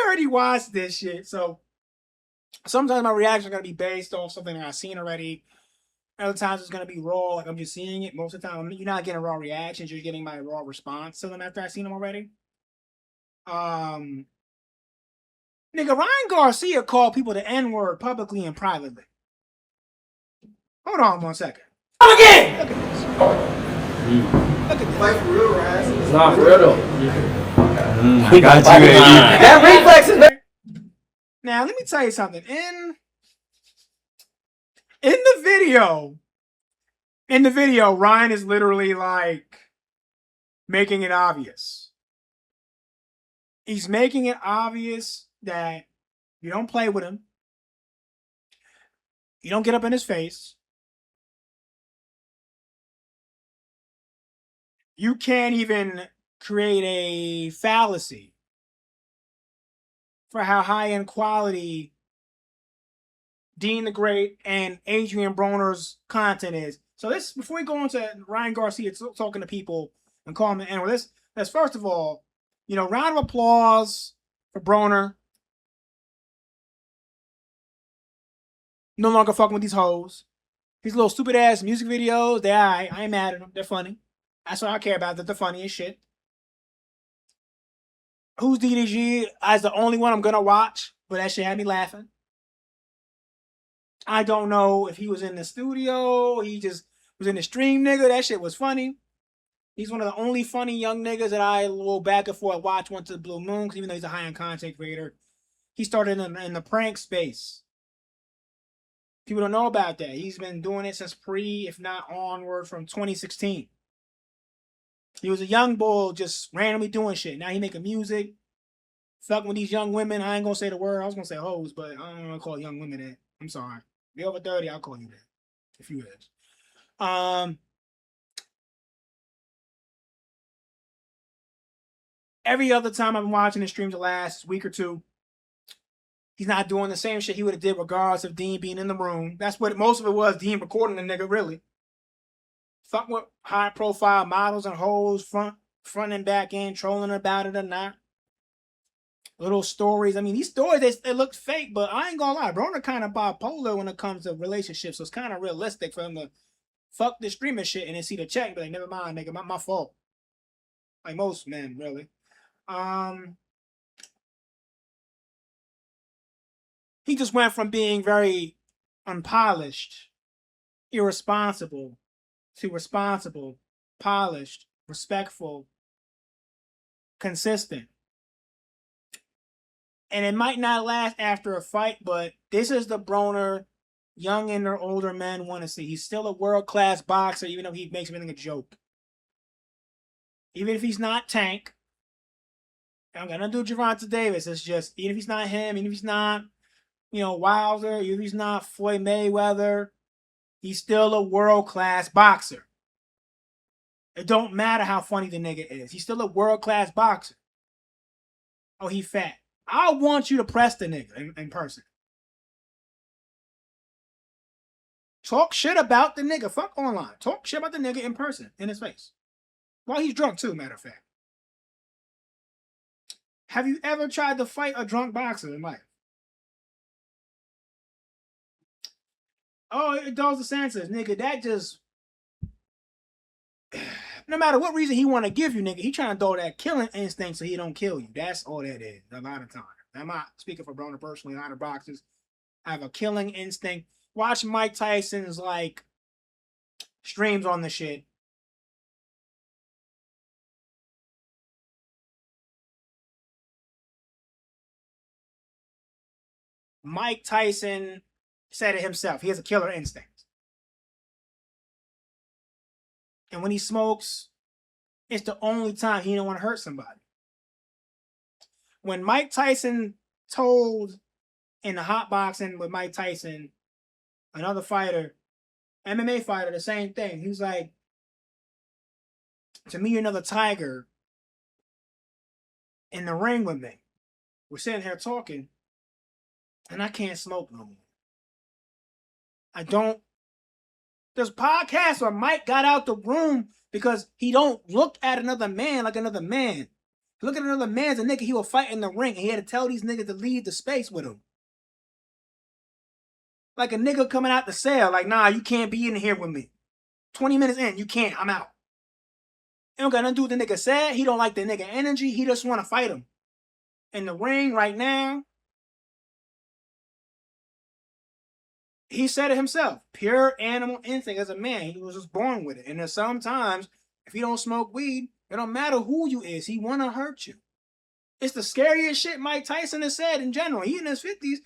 already watched this shit, so sometimes my reaction is gonna be based off something that I've seen already. Other times it's gonna be raw, like I'm just seeing it. Most of the time, you're not getting raw reactions; you're getting my raw response to them after I've seen them already. Nigga, Ryan Garcia called people the N-word publicly and privately. Hold on 1 second. Again! Look at this. Look at this. Like for real, Raz. It's not for real though. I got you, baby. That reflex is very... Now, let me tell you something. In the video, Ryan is literally like making it obvious. He's making it obvious that you don't play with him. You don't get up in his face. You can't even create a fallacy for how high-end quality Dean the Great and Adrien Broner's content is. So this, before we go into Ryan Garcia talking to people and calling them the N-word, let's first of all, round of applause for Broner. No longer fucking with these hoes. These little stupid ass music videos, they're alright. I ain't mad at them. They're funny. That's what I care about. They're the funniest shit. Who's DDG? As the only one I'm gonna watch, but that shit had me laughing. I don't know if he was in the studio. He just was in the stream, nigga. That shit was funny. He's one of the only funny young niggas that I will back and forth watch once the Blue Moon, because even though he's a high-end content creator, he started in the prank space. People don't know about that. He's been doing it since if not onward, from 2016. He was a young bull just randomly doing shit. Now he making music, fucking with these young women. I ain't gonna say the word. I was gonna say hoes, but I don't want to call young women that. I'm sorry. If you're over 30, I'll call you that. If you is. Every other time I've been watching his streams the last week or two, he's not doing the same shit he would have did regardless of Dean being in the room. That's what most of it was, Dean recording the nigga, really. Fuck with high-profile models and hoes, front and back end, trolling about it or not. Little stories. I mean, these stories, they look fake, but I ain't gonna lie. Broner kind of bipolar when it comes to relationships, so it's kind of realistic for him to fuck this streaming shit and then see the check and be like, never mind, nigga, my fault. Like most men, really. He just went from being very unpolished, irresponsible, to responsible, polished, respectful, consistent. And it might not last after a fight, but this is the Broner young and or older men want to see. He's still a world-class boxer, even though he makes everything a joke. Even if he's not Tank, I'm gonna do Gervonta Davis. It's just, even if he's not him, even if he's not, Wilder, even if he's not Floyd Mayweather, he's still a world-class boxer. It don't matter how funny the nigga is. He's still a world-class boxer. Oh, he fat. I want you to press the nigga in person. Talk shit about the nigga. Fuck online. Talk shit about the nigga in person, in his face. While he's drunk too, matter of fact. Have you ever tried to fight a drunk boxer in life? Oh, it does the senses, nigga. That just... No matter what reason he want to give you, nigga, he trying to throw that killing instinct so he don't kill you. That's all that is, a lot of times. I'm not speaking for Broner personally. A lot of boxers have a killing instinct. Watch Mike Tyson's, streams on the shit. Mike Tyson said it himself. He has a killer instinct. And when he smokes, it's the only time he don't want to hurt somebody. When Mike Tyson told in the hot boxing with Mike Tyson, another fighter, MMA fighter, the same thing. He was like, to me, you're another tiger in the ring with me. We're sitting here talking, and I can't smoke no more. I don't. There's podcasts where Mike got out the room because he don't look at another man like another man. Look at another man's a nigga he will fight in the ring, and he had to tell these niggas to leave the space with him. Like a nigga coming out the cell, like, nah, you can't be in here with me. 20 minutes in, you can't, I'm out. It don't got nothing to do with the nigga said. He don't like the nigga energy. He just want to fight him. In the ring right now, he said it himself. Pure animal instinct as a man. He was just born with it. And then sometimes, if you don't smoke weed, it don't matter who you is. He want to hurt you. It's the scariest shit Mike Tyson has said in general. He in his 50s,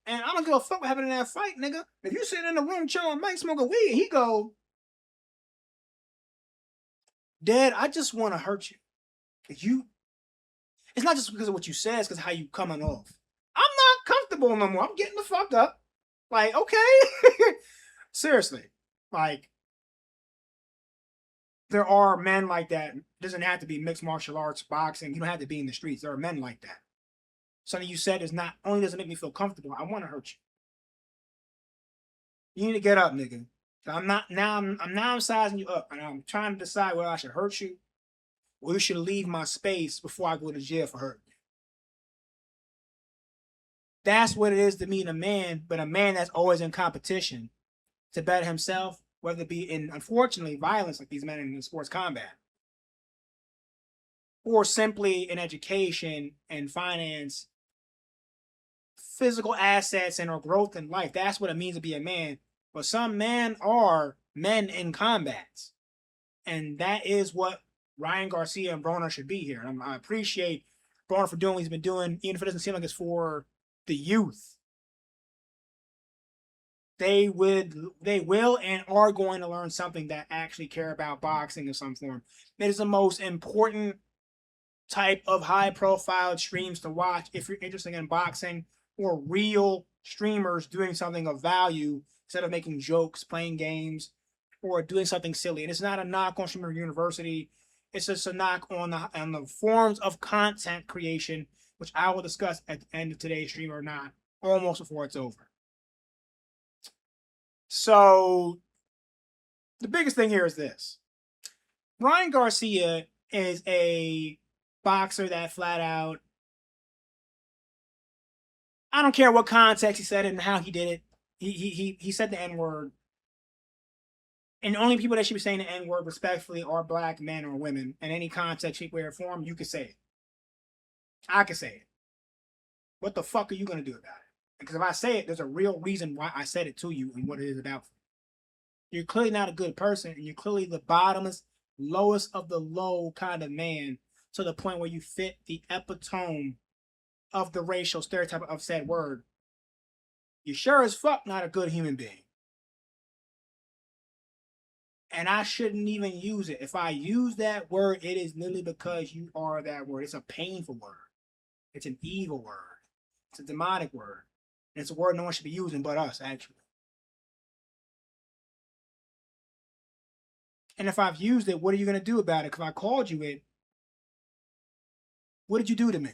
and I don't give a fuck what happened in that fight, nigga. If you sitting in the room chilling, Mike smoking weed, he go, Dad, I just want to hurt you. It's not just because of what you said, it's because of how you coming off. I'm not comfortable no more. I'm getting the fuck up. Like, okay. Seriously. Like, there are men like that. It doesn't have to be mixed martial arts, boxing. You don't have to be in the streets. There are men like that. Something you said is not only doesn't make me feel comfortable, I want to hurt you. You need to get up, nigga. I'm now sizing you up, and I'm trying to decide whether I should hurt you or you should leave my space before I go to jail for hurting you. That's what it is to meet a man, but a man that's always in competition to better himself, whether it be in, unfortunately, violence like these men in sports combat, or simply in education and finance, physical assets, and or growth in life. That's what it means to be a man. But some men are men in combats. And that is what Ryan Garcia and Broner should be here. And I appreciate Broner for doing what he's been doing, even if it doesn't seem like it's for the youth. They will and are going to learn something that actually care about boxing in some form. It is the most important type of high-profile streams to watch if you're interested in boxing or real streamers doing something of value instead of making jokes, playing games, or doing something silly. And it's not a knock on Streamer University. It's just a knock on the forms of content creation, which I will discuss at the end of today's stream or not, almost before it's over. So, the biggest thing here is this. Ryan Garcia is a boxer that flat out, I don't care what context he said it and how he did it. He said the N-word. And the only people that should be saying the N-word respectfully are black men or women. In any context, shape, way, or form, you can say it. I can say it. What the fuck are you going to do about it? Because if I say it, there's a real reason why I said it to you and what it is about. You're clearly not a good person, and you're clearly the bottomest, lowest of the low kind of man to the point where you fit the epitome of the racial stereotype of said word. You're sure as fuck not a good human being. And I shouldn't even use it. If I use that word, it is literally because you are that word. It's a painful word. It's an evil word. It's a demonic word. And it's a word no one should be using but us, actually. And if I've used it, what are you going to do about it? If I called you it, what did you do to me?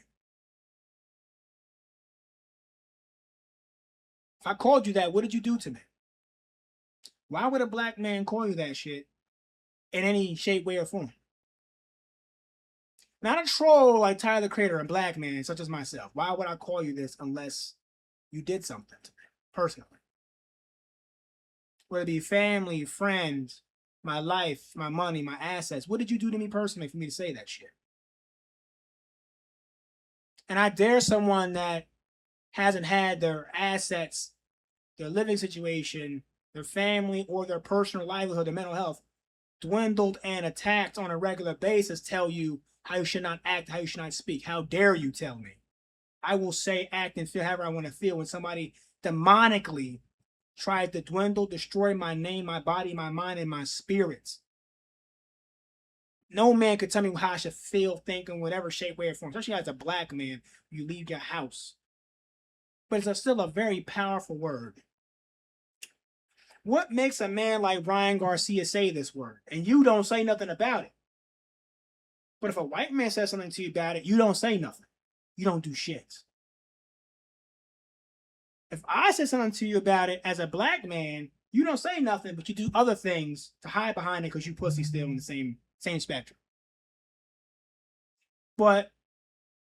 If I called you that, what did you do to me? Why would a black man call you that shit in any shape, way, or form? Not a troll like Tyler the Creator, a black man such as myself. Why would I call you this unless you did something to me, personally? Whether it be family, friends, my life, my money, my assets. What did you do to me personally for me to say that shit? And I dare someone that hasn't had their assets, their living situation, their family, or their personal livelihood, their mental health dwindled and attacked on a regular basis tell you how you should not act, how you should not speak. How dare you tell me? I will say, act, and feel however I want to feel when somebody demonically tries to dwindle, destroy my name, my body, my mind, and my spirits. No man could tell me how I should feel, think, in whatever shape, way, or form, especially as a black man, you leave your house. But it's still a very powerful word. What makes a man like Ryan Garcia say this word? And you don't say nothing about it. But if a white man says something to you about it, you don't say nothing. You don't do shit. If I say something to you about it as a black man, you don't say nothing, but you do other things to hide behind it because you pussy still in the same spectrum. But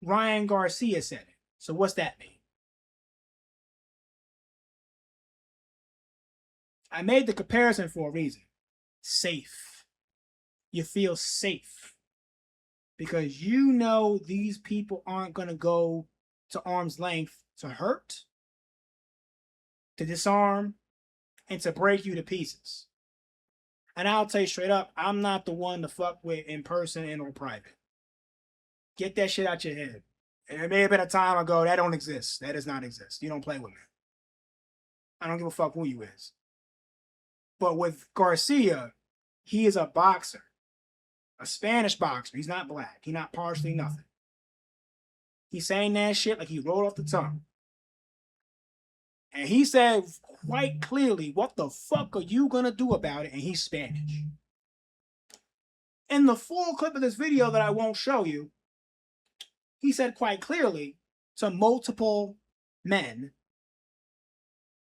Ryan Garcia said it. So what's that mean? I made the comparison for a reason. Safe. You feel safe. Because you know these people aren't going to go to arm's length to hurt, to disarm, and to break you to pieces. And I'll tell you straight up, I'm not the one to fuck with in person and or private. Get that shit out your head. It may have been a time ago. That don't exist. That does not exist. You don't play with me. I don't give a fuck who you is. But with Garcia, he is a boxer. A Spanish boxer. He's not black. He's not partially nothing. He's saying that shit like he rolled off the tongue. And he said quite clearly, what the fuck are you going to do about it? And he's Spanish. In the full clip of this video that I won't show you, he said quite clearly to multiple men.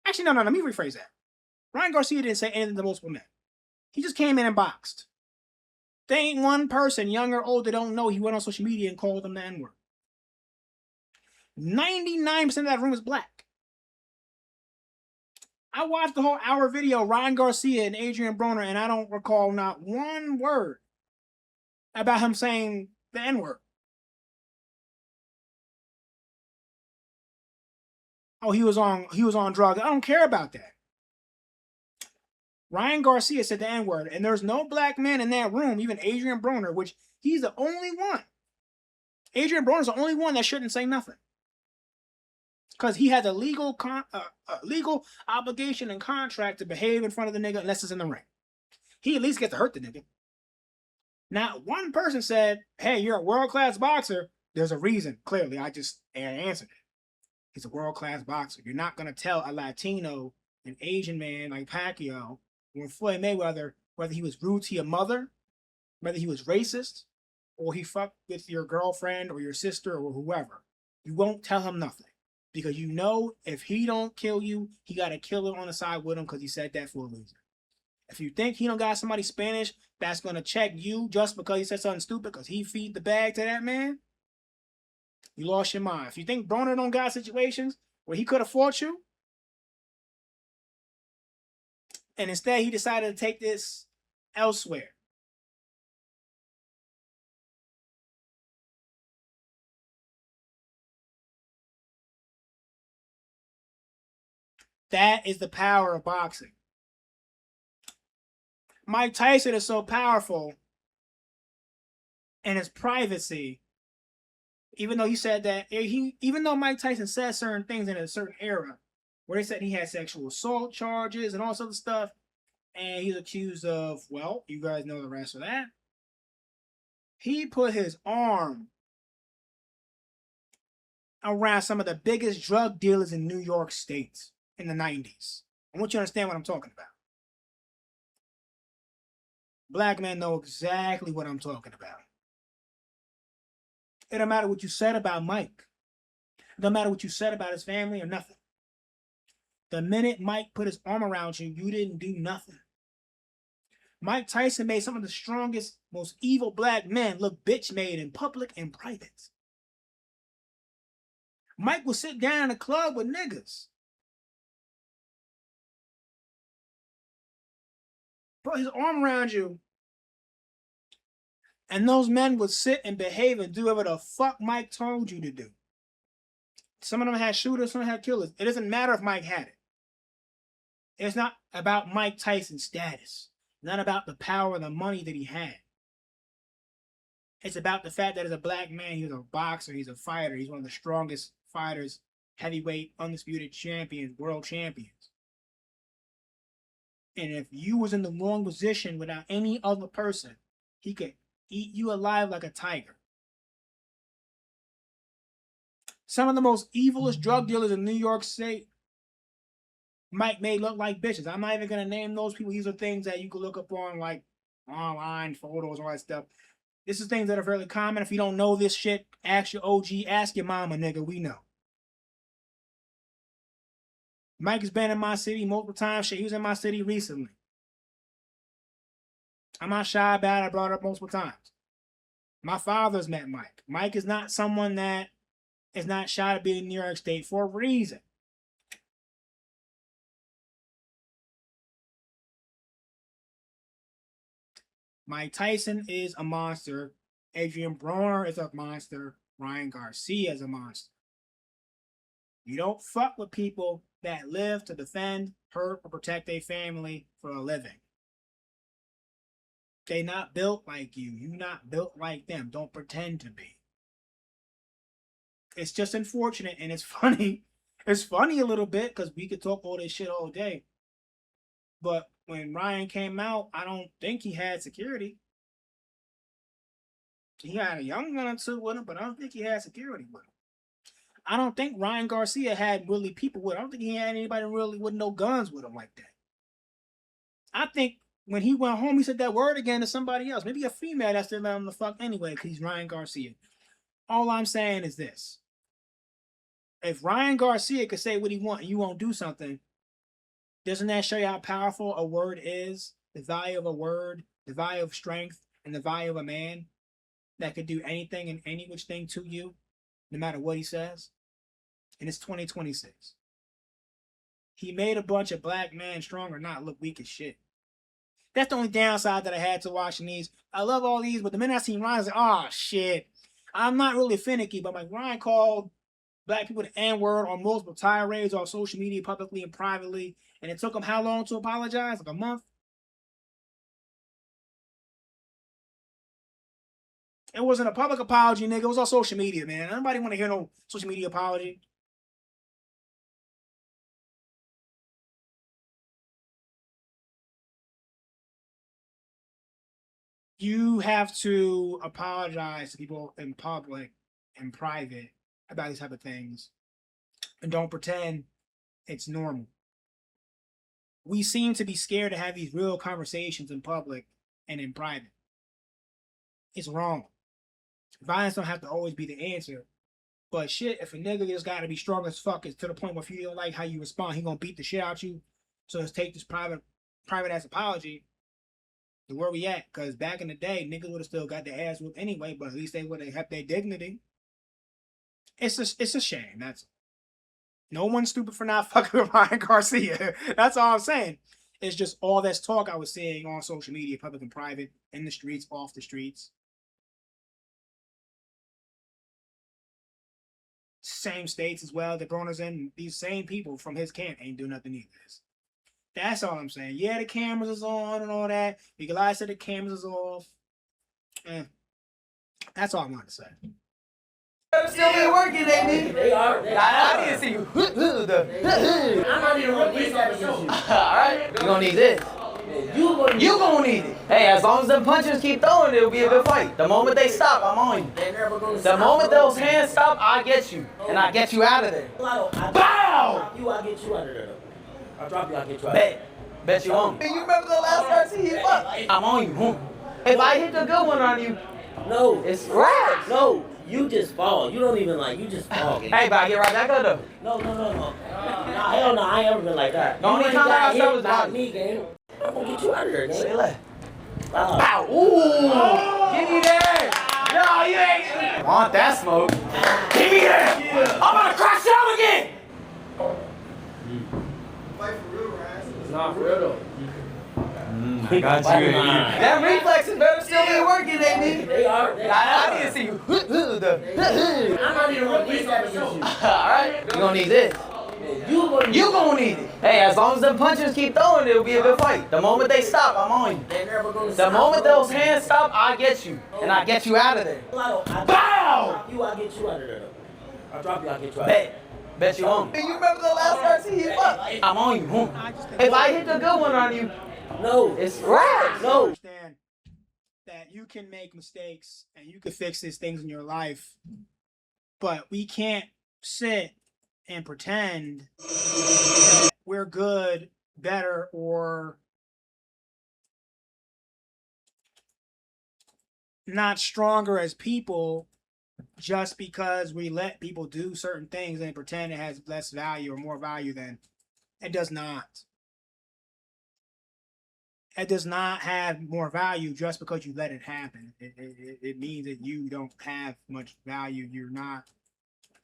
Actually, no, let me rephrase that. Ryan Garcia didn't say anything to multiple men. He just came in and boxed. There ain't one person, young or old, that don't know he went on social media and called them the N-word. 99% of that room is black. I watched the whole hour video, Ryan Garcia and Adrien Broner, and I don't recall not one word about him saying the N-word. Oh, he was on drugs. I don't care about that. Ryan Garcia said the N-word, and there's no black man in that room, even Adrien Broner, which he's the only one. Adrien Broner's the only one that shouldn't say nothing. Because he has a legal obligation and contract to behave in front of the nigga unless it's in the ring. He at least gets to hurt the nigga. Not one person said, hey, you're a world-class boxer. There's a reason. Clearly, I answered it. He's a world-class boxer. You're not going to tell a Latino, an Asian man like Pacquiao, or Floyd Mayweather, whether he was rude to your mother, whether he was racist, or he fucked with your girlfriend or your sister or whoever. You won't tell him nothing. Because you know if he don't kill you, he got a killer on the side with him because he said that for a reason. If you think he don't got somebody Spanish that's going to check you just because he said something stupid because he feed the bag to that man, you lost your mind. If you think Broner don't got situations where he could have fought you, and instead he decided to take this elsewhere. That is the power of boxing. Mike Tyson is so powerful in his privacy, even though he said that, even though Mike Tyson said certain things in a certain era, where he said he had sexual assault charges and all sorts of stuff, and he's accused of, well, you guys know the rest of that. He put his arm around some of the biggest drug dealers in New York State in the 90s. I want you to understand what I'm talking about. Black men know exactly what I'm talking about. It don't matter what you said about Mike. It don't matter what you said about his family or nothing. The minute Mike put his arm around you, you didn't do nothing. Mike Tyson made some of the strongest, most evil black men look bitch-made in public and private. Mike would sit down in a club with niggas. Put his arm around you. And those men would sit and behave and do whatever the fuck Mike told you to do. Some of them had shooters, some had killers. It doesn't matter if Mike had it. It's not about Mike Tyson's status. Not about the power and the money that he had. It's about the fact that as a black man, he was a boxer, he's a fighter, he's one of the strongest fighters, heavyweight, undisputed champions, world champions. And if you was in the wrong position without any other person, he could eat you alive like a tiger. Some of the most evilest drug dealers in New York State, Mike made look like bitches. I'm not even going to name those people. These are things that you can look up on, like online, photos, all that stuff. This is things that are fairly common. If you don't know this shit, ask your OG, ask your mama, nigga. We know. Mike has been in my city multiple times. Shit, he was in my city recently. I'm not shy about it. I brought it up multiple times. My father's met Mike. Mike is not someone that is not shy to be in New York State for a reason. Mike Tyson is a monster. Adrien Broner is a monster. Ryan Garcia is a monster. You don't fuck with people that live to defend, hurt, or protect their family for a living. They not built like you. You not built like them. Don't pretend to be. It's just unfortunate and it's funny. It's funny a little bit because we could talk all this shit all day. But when Ryan came out, I don't think he had security. He had a young gun or two with him, but I don't think he had security with him. I don't think Ryan Garcia had really people with him. I don't think he had anybody really with no guns with him like that. I think when he went home, he said that word again to somebody else. Maybe a female that still let him the fuck anyway because he's Ryan Garcia. All I'm saying is this. If Ryan Garcia could say what he wants and you won't do something, doesn't that show you how powerful a word is? The value of a word, the value of strength, and the value of a man that could do anything and any which thing to you, no matter what he says. And it's 2026. He made a bunch of black men stronger, not look weak as shit. That's the only downside that I had to watching these. I love all these, but the minute I seen Ryan, I was like, oh shit. I'm not really finicky, but like Ryan called black people the N-word on multiple tirades on social media, publicly and privately. And it took him how long to apologize? Like a month? It wasn't a public apology, nigga. It was on social media, man. Nobody want to hear no social media apology. You have to apologize to people in public and private about these type of things. And don't pretend it's normal. We seem to be scared to have these real conversations in public and in private. It's wrong. Violence don't have to always be the answer. But shit, if a nigga just gotta be strong as fuck, it's to the point where if you don't like how you respond, he gonna beat the shit out you. So let's take this private ass apology to where we at. Cause back in the day, niggas would have still got their ass whooped anyway, but at least they would have kept their dignity. It's a shame, that's all. No one's stupid for not fucking with Ryan Garcia. That's all I'm saying. It's just all this talk I was seeing on social media, public and private, in the streets, off the streets. Same states as well that Broner's in. These same people from his camp ain't doing nothing either. That's all I'm saying. Yeah, the cameras is on and all that. Because I said the cameras is off. That's all I wanted to say. Still be working, baby. They are. I didn't see you. I'm not even gonna release that against you. Alright, you gonna need this. You gonna need it. Hey, as long as the punches keep throwing, it'll be a good fight. The moment they stop, I'm on you. They're never gonna The stop. moment those hands stop, I get you. And I get you out of there. Bow! I'll get you out of there. I'll drop you, I'll get you out of there. Bet you on me. You remember the last Garcia you fought? I'm on you. If I hit the good one on you, No. it's rags. No. You just fall. You don't even you just fall. Hey, but I get right back up though. No. Nah, hell no, I ain't ever been like that. The only time I got was by body. me, game. I'm gonna get you out of there, Say game. left. Wow. Bow. Ooh. Give me that. No, you ain't. Want that smoke. Give me that. Yeah. I'm gonna crash out again. Fight for real, right? It's not for real though. I got you. That reflexes better still be working, baby. They are. I didn't see you. I'm not even gonna release that against you. Alright, you gonna need this. You gonna need it. Hey, as long as the punches keep throwing, it'll be a good fight. The moment they stop, I'm on you. They're never gonna The stop. moment those hands stop, I get you. And I get you out of there. Bow! Bow! I'll get you out of there. I'll drop you, I'll get you out of there. Bet you on me. You remember the last Garcia you fought? I'm on you. If I hit the good one on you, No. it's rags. No. Understand that you can make mistakes and you can fix these things in your life, but we can't sit and pretend that we're good, better, or not stronger as people just because we let people do certain things and pretend it has less value or more value than it does not. it does not have more value just because you let it happen. It means that you don't have much value. You're not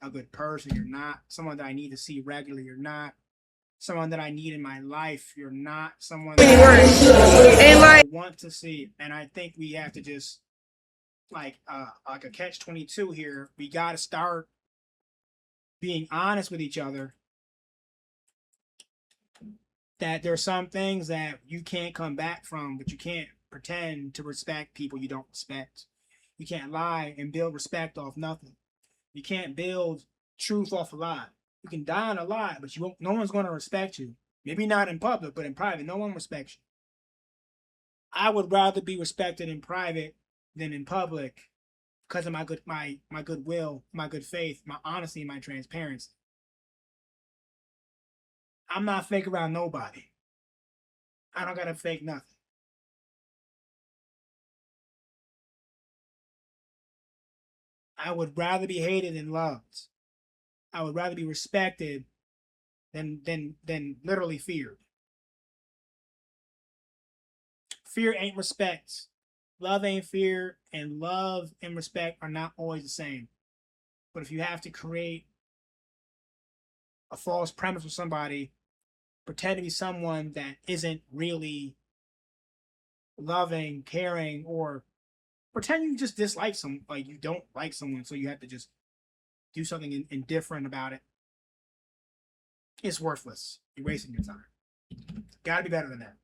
a good person. You're not someone that I need to see regularly. You're not someone that I need in my life. You're not someone that I want to see. And I think we have to just like a catch-22 here. We got to start being honest with each other. That there's some things that you can't come back from, but you can't pretend to respect people you don't respect. You can't lie and build respect off nothing. You can't build truth off a lie. You can die on a lie, but you won't. No one's going to respect you. Maybe not in public, but in private, no one respects you. I would rather be respected in private than in public because of my goodwill, my good faith, my honesty, and my transparency. I'm not fake around nobody. I don't gotta fake nothing. I would rather be hated than loved. I would rather be respected than literally feared. Fear ain't respect. Love ain't fear, and love and respect are not always the same. But if you have to create a false premise with somebody, pretend to be someone that isn't really loving, caring, or pretend you just dislike some, like you don't like someone, so you have to just do something indifferent about it. It's worthless. You're wasting your time. Gotta be better than that.